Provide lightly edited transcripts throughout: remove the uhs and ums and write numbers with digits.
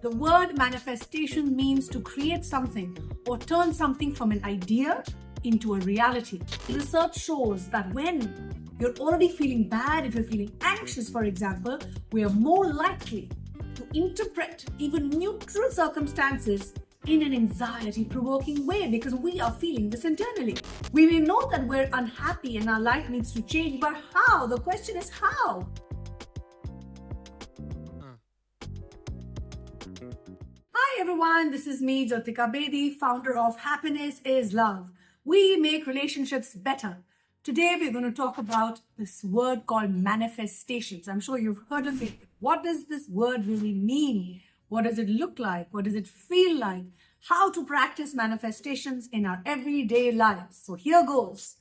The word manifestation means to create something or turn something from an idea into a reality. Research shows that when you're already feeling bad, if you're feeling anxious, for example, we are more likely to interpret even neutral circumstances in an anxiety-provoking way because we are feeling this internally. We may know that we're unhappy and our life needs to change, but how? The question is how? Hi everyone, this is me, Jyotika Bedi, founder of Happiness is Love. We make relationships better. Today we're going to talk about this word called manifestations. I'm sure you've heard of it. What does this word really mean? What does it look like? What does it feel like? How to practice manifestations in our everyday lives. So here goes.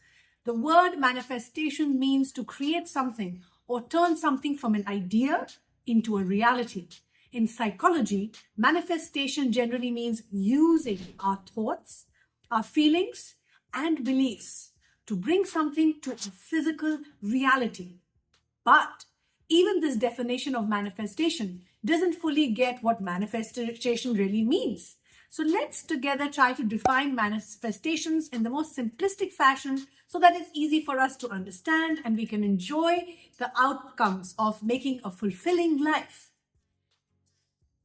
The word manifestation means to create something or turn something from an idea into a reality. In psychology, manifestation generally means using our thoughts, our feelings, and beliefs to bring something to a physical reality. But even this definition of manifestation doesn't fully get what manifestation really means. So let's together try to define manifestations in the most simplistic fashion so that it's easy for us to understand and we can enjoy the outcomes of making a fulfilling life.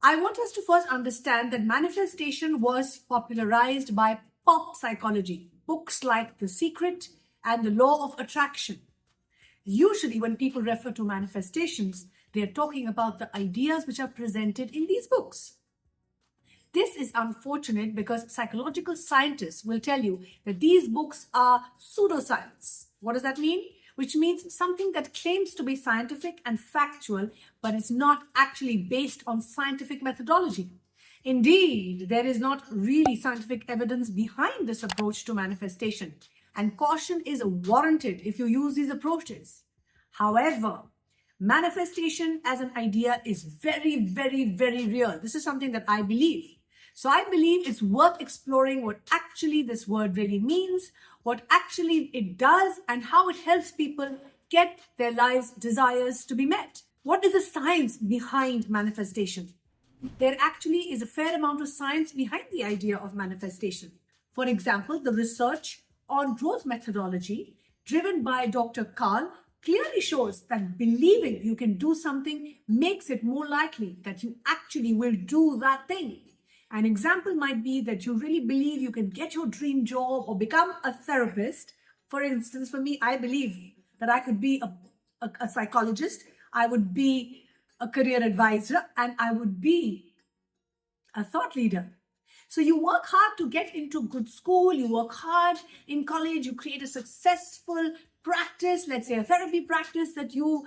I want us to first understand that manifestation was popularized by pop psychology, books like The Secret and The Law of Attraction. Usually when people refer to manifestations, they are talking about the ideas which are presented in these books. This is unfortunate because psychological scientists will tell you that these books are pseudoscience. What does that mean? Which means something that claims to be scientific and factual, but is not actually based on scientific methodology. Indeed, there is not really scientific evidence behind this approach to manifestation, and caution is warranted if you use these approaches. However, manifestation as an idea is very, very, very real. This is something that I believe. So I believe it's worth exploring what actually this word really means, what actually it does, and how it helps people get their lives' desires to be met. What is the science behind manifestation? There actually is a fair amount of science behind the idea of manifestation. For example, the research on growth methodology driven by Dr. Carl clearly shows that believing you can do something makes it more likely that you actually will do that thing. An example might be that you really believe you can get your dream job or become a therapist. For instance, for me, I believe that I could be a psychologist, I would be a career advisor, and I would be a thought leader. So you work hard to get into good school, you work hard in college, you create a successful practice, let's say a therapy practice that you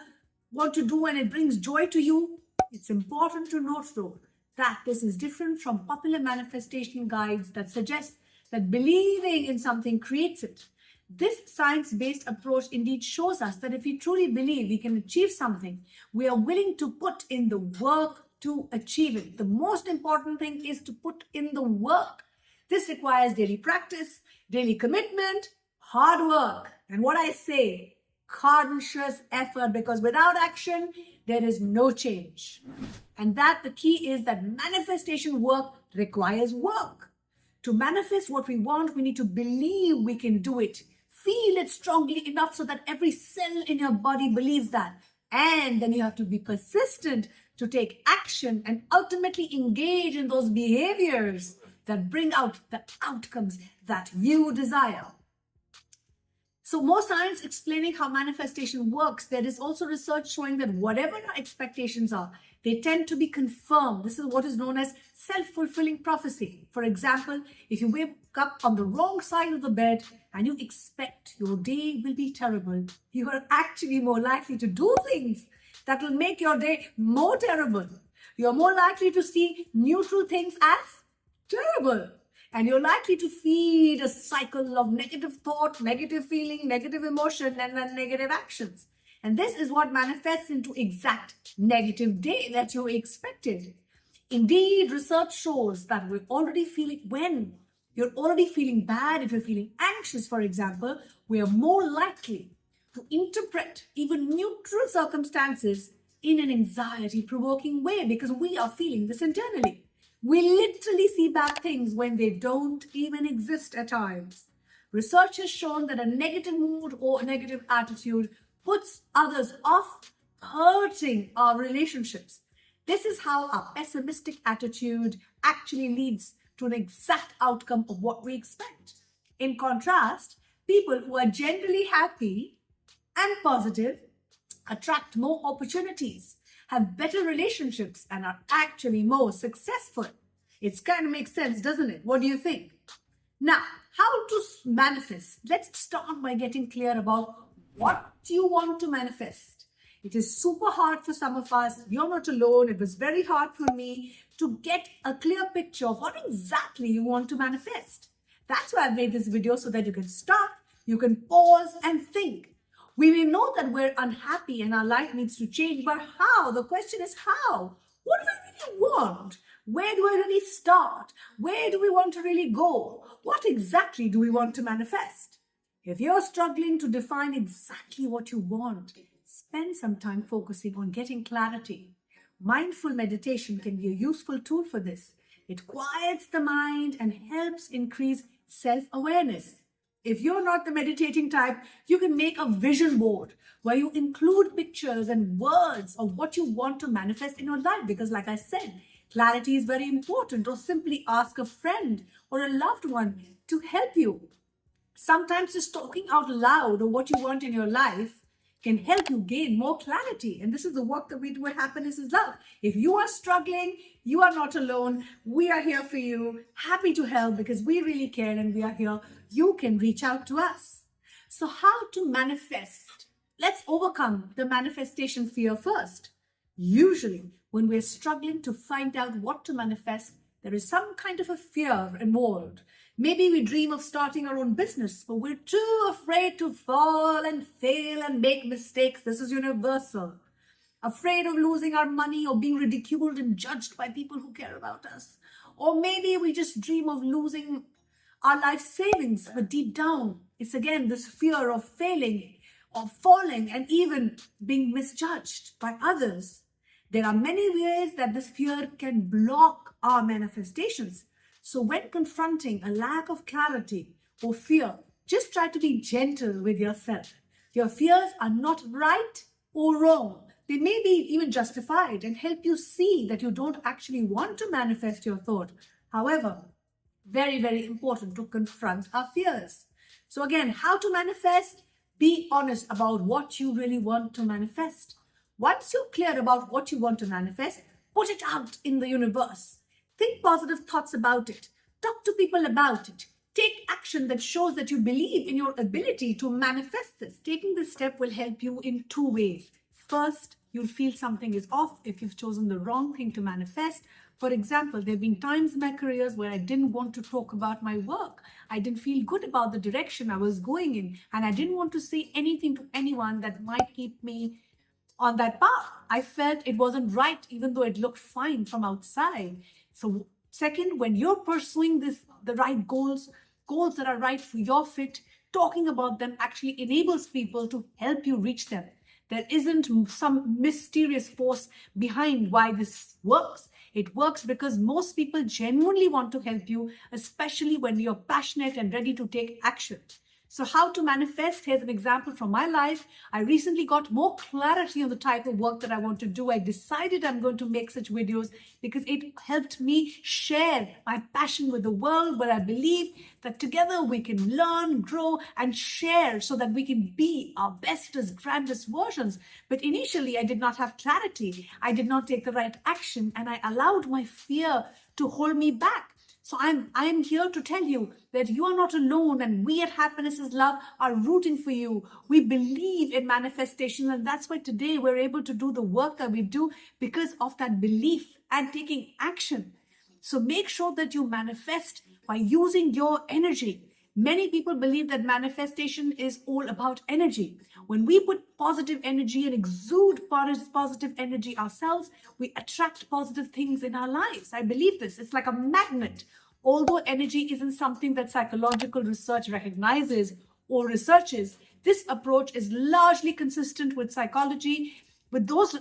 want to do and it brings joy to you. It's important to note though, that this is different from popular manifestation guides that suggest that believing in something creates it. This science-based approach indeed shows us that if we truly believe we can achieve something, we are willing to put in the work to achieve it. The most important thing is to put in the work. This requires daily practice, daily commitment, hard work, and what I say, conscious effort, because without action, there is no change. And that the key is that manifestation work requires work. To manifest what we want, we need to believe we can do it. Feel it strongly enough so that every cell in your body believes that. And then you have to be persistent to take action and ultimately engage in those behaviors that bring out the outcomes that you desire. So more science explaining how manifestation works. There is also research showing that whatever our expectations are, they tend to be confirmed. This is what is known as self-fulfilling prophecy. For example, if you wake up on the wrong side of the bed and you expect your day will be terrible, you are actually more likely to do things that will make your day more terrible. You're more likely to see neutral things as terrible. And you're likely to feed a cycle of negative thought, negative feeling, negative emotion, and then negative actions. And this is what manifests into exact negative day that you expected. Indeed, research shows that when you're already feeling bad, if you're feeling anxious, for example, we are more likely to interpret even neutral circumstances in an anxiety-provoking way because we are feeling this internally. We literally see bad things when they don't even exist at times. Research has shown that a negative mood or a negative attitude puts others off, hurting our relationships. This is how a pessimistic attitude actually leads to an exact outcome of what we expect. In contrast, people who are generally happy and positive attract more opportunities, have better relationships, and are actually more successful. It kind of makes sense, doesn't it? What do you think? Now, how to manifest? Let's start by getting clear about what you want to manifest. It is super hard for some of us. You're not alone. It was very hard for me to get a clear picture of what exactly you want to manifest. That's why I've made this video, so that you can stop, you can pause and think. We may know that we're unhappy and our life needs to change, but how? The question is how? What do I really want? Where do I really start? Where do we want to really go? What exactly do we want to manifest? If you're struggling to define exactly what you want, spend some time focusing on getting clarity. Mindful meditation can be a useful tool for this. It quiets the mind and helps increase self-awareness. If you're not the meditating type, you can make a vision board where you include pictures and words of what you want to manifest in your life. Because like I said, clarity is very important. Or simply ask a friend or a loved one to help you. Sometimes just talking out loud of what you want in your life can help you gain more clarity. And this is the work that we do at Happiness is Love. If you are struggling, you are not alone. We are here for you, happy to help because we really care and we are here. You can reach out to us. So how to manifest? Let's overcome the manifestation fear first. Usually, when we're struggling to find out what to manifest, there is some kind of a fear involved. Maybe we dream of starting our own business, but we're too afraid to fall and fail and make mistakes. This is universal. Afraid of losing our money or being ridiculed and judged by people who care about us. Or maybe we just dream of losing our life savings, but deep down, it's again this fear of failing, of falling, and even being misjudged by others. There are many ways that this fear can block our manifestations. So when confronting a lack of clarity or fear, just try to be gentle with yourself. Your fears are not right or wrong. They may be even justified and help you see that you don't actually want to manifest your thought. However, very, very important to confront our fears. So again, how to manifest? Be honest about what you really want to manifest. Once you're clear about what you want to manifest, put it out in the universe. Think positive thoughts about it. Talk to people about it. Take action that shows that you believe in your ability to manifest this. Taking this step will help you in two ways. First, you'll feel something is off if you've chosen the wrong thing to manifest. For example, there have been times in my careers where I didn't want to talk about my work. I didn't feel good about the direction I was going in, and I didn't want to say anything to anyone that might keep me on that path. I felt it wasn't right, even though it looked fine from outside. So second, when you're pursuing the right goals that are right for your fit, talking about them actually enables people to help you reach them. There isn't some mysterious force behind why this works. It works because most people genuinely want to help you, especially when you're passionate and ready to take action. So how to manifest? Here's an example from my life. I recently got more clarity on the type of work that I want to do. I decided I'm going to make such videos because it helped me share my passion with the world, where I believe that together we can learn, grow, and share so that we can be our bestest, grandest versions. But initially, I did not have clarity. I did not take the right action, and I allowed my fear to hold me back. So I'm here to tell you that you are not alone, and we at Happiness is Love are rooting for you. We believe in manifestation, and that's why today we're able to do the work that we do because of that belief and taking action. So make sure that you manifest by using your energy. Many people believe that manifestation is all about energy. When we put positive energy and exude positive energy ourselves, we attract positive things in our lives. I believe this. It's like a magnet. Although energy isn't something that psychological research recognizes or researches, this approach is largely consistent with psychology with those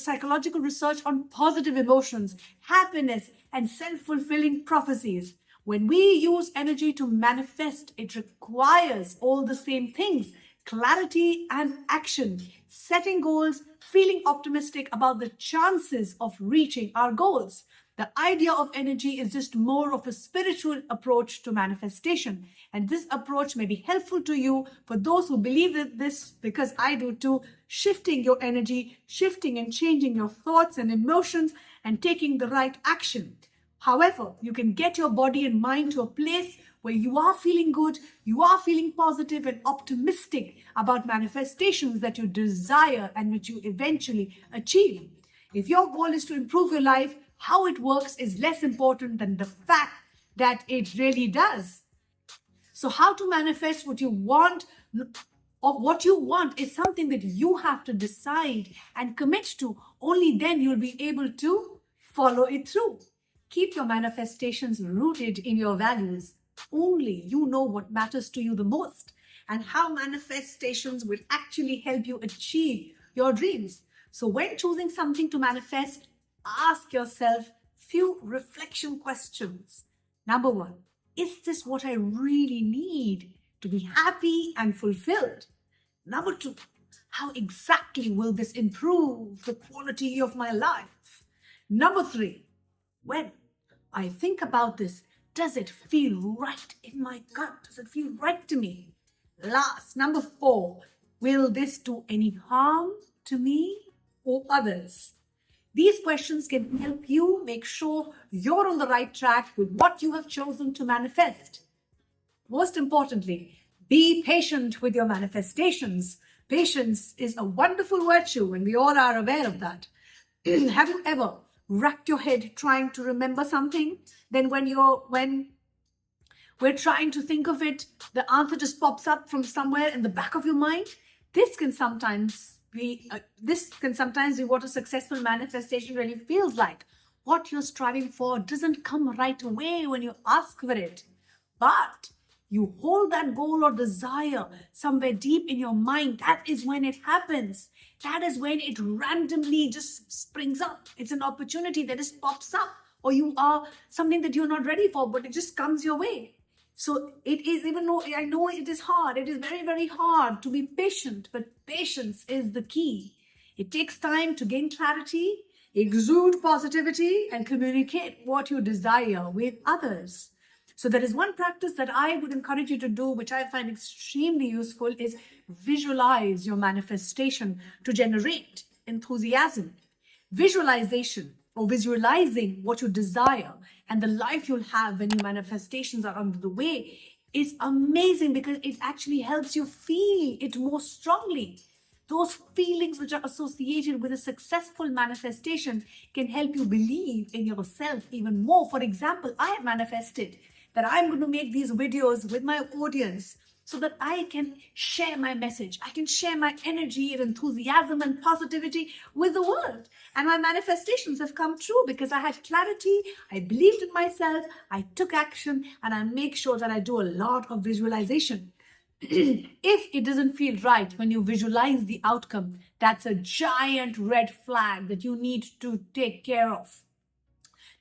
psychological research on positive emotions, happiness, and self-fulfilling prophecies. When we use energy to manifest, it requires all the same things: clarity and action, setting goals, feeling optimistic about the chances of reaching our goals. The idea of energy is just more of a spiritual approach to manifestation. And this approach may be helpful to you for those who believe in this, because I do too. Shifting your energy, shifting and changing your thoughts and emotions, and taking the right action. However, you can get your body and mind to a place where you are feeling good, you are feeling positive and optimistic about manifestations that you desire and which you eventually achieve. If your goal is to improve your life, how it works is less important than the fact that it really does. So how to manifest what you want, or what you want, is something that you have to decide and commit to. Only then you'll be able to follow it through. Keep your manifestations rooted in your values. Only you know what matters to you the most and how manifestations will actually help you achieve your dreams. So when choosing something to manifest, ask yourself few reflection questions. Number one, is this what I really need to be happy and fulfilled? Number two, how exactly will this improve the quality of my life? Number three, when I think about this, does it feel right in my gut? Does it feel right to me? Last, number four, will this do any harm to me or others? These questions can help you make sure you're on the right track with what you have chosen to manifest. Most importantly, be patient with your manifestations. Patience is a wonderful virtue, and we all are aware of that. Have you ever racked your head trying to remember something? Then when we're trying to think of it, the answer just pops up from somewhere in the back of your mind. This can sometimes be what a successful manifestation really feels like. What you're striving for doesn't come right away when you ask for it, but you hold that goal or desire somewhere deep in your mind. That is when it happens. That is when it randomly just springs up. It's an opportunity that just pops up, or you are something that you're not ready for, but it just comes your way. So it is, even though I know it is hard, it is very, very hard to be patient, but patience is the key. It takes time to gain clarity, exude positivity, and communicate what you desire with others. So there is one practice that I would encourage you to do, which I find extremely useful, is visualize your manifestation to generate enthusiasm. Visualization, or visualizing what you desire and the life you'll have when your manifestations are under the way, is amazing, because it actually helps you feel it more strongly. Those feelings which are associated with a successful manifestation can help you believe in yourself even more. For example, I have manifested that I'm going to make these videos with my audience so that I can share my message. I can share my energy and enthusiasm and positivity with the world. And my manifestations have come true because I had clarity, I believed in myself, I took action, and I make sure that I do a lot of visualization. If it doesn't feel right when you visualize the outcome, that's a giant red flag that you need to take care of.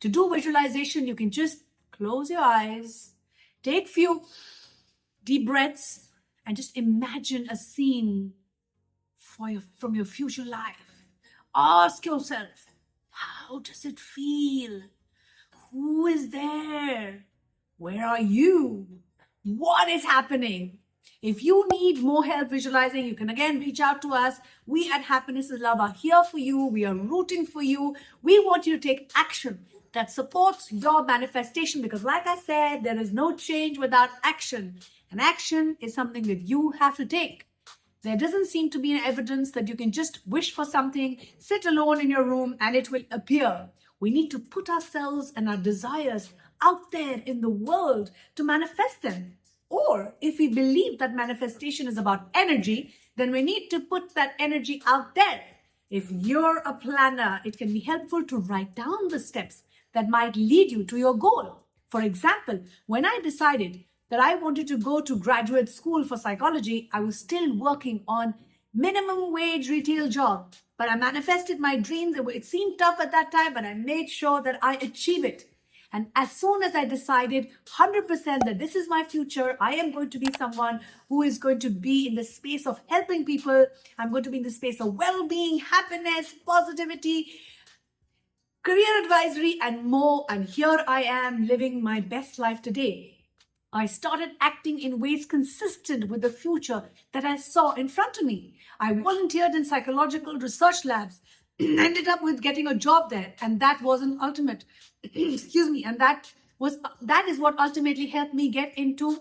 To do visualization, you can just close your eyes, take few deep breaths, and just imagine a scene from your future life. Ask yourself, how does it feel? Who is there? Where are you? What is happening? If you need more help visualizing, you can again reach out to us. We at Happiness is Love are here for you. We are rooting for you. We want you to take action that supports your manifestation, because like I said, there is no change without action. And action is something that you have to take. There doesn't seem to be an evidence that you can just wish for something, sit alone in your room, and it will appear. We need to put ourselves and our desires out there in the world to manifest them. Or if we believe that manifestation is about energy, then we need to put that energy out there. If you're a planner, it can be helpful to write down the steps that might lead you to your goal. For example, when I decided that I wanted to go to graduate school for psychology, I was still working on minimum wage retail job. But I manifested my dreams. It seemed tough at that time, but I made sure that I achieve it. And as soon as I decided 100% that this is my future, I am going to be someone who is going to be in the space of helping people. I'm going to be in the space of well-being, happiness, positivity, career advisory, and more. And here I am living my best life today. I started acting in ways consistent with the future that I saw in front of me. I volunteered in psychological research labs, ended up with getting a job there, and that was an ultimate, excuse me, and that is what ultimately helped me get into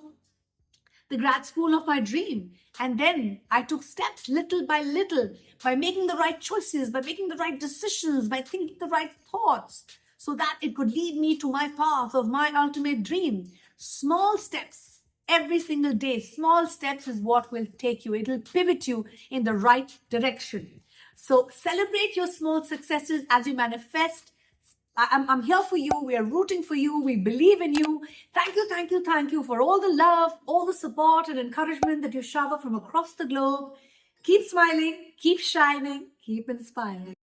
the grad school of my dream. And then I took steps little by little, by making the right choices, by making the right decisions, by thinking the right thoughts, so that it could lead me to my path of my ultimate dream. Small steps every single day. Small steps is what will take you. It'll pivot you in the right direction. So celebrate your small successes as you manifest. I'm here for you. We are rooting for you. We believe in you. Thank you, thank you, thank you for all the love, all the support and encouragement that you shower from across the globe. Keep smiling, keep shining, keep inspiring.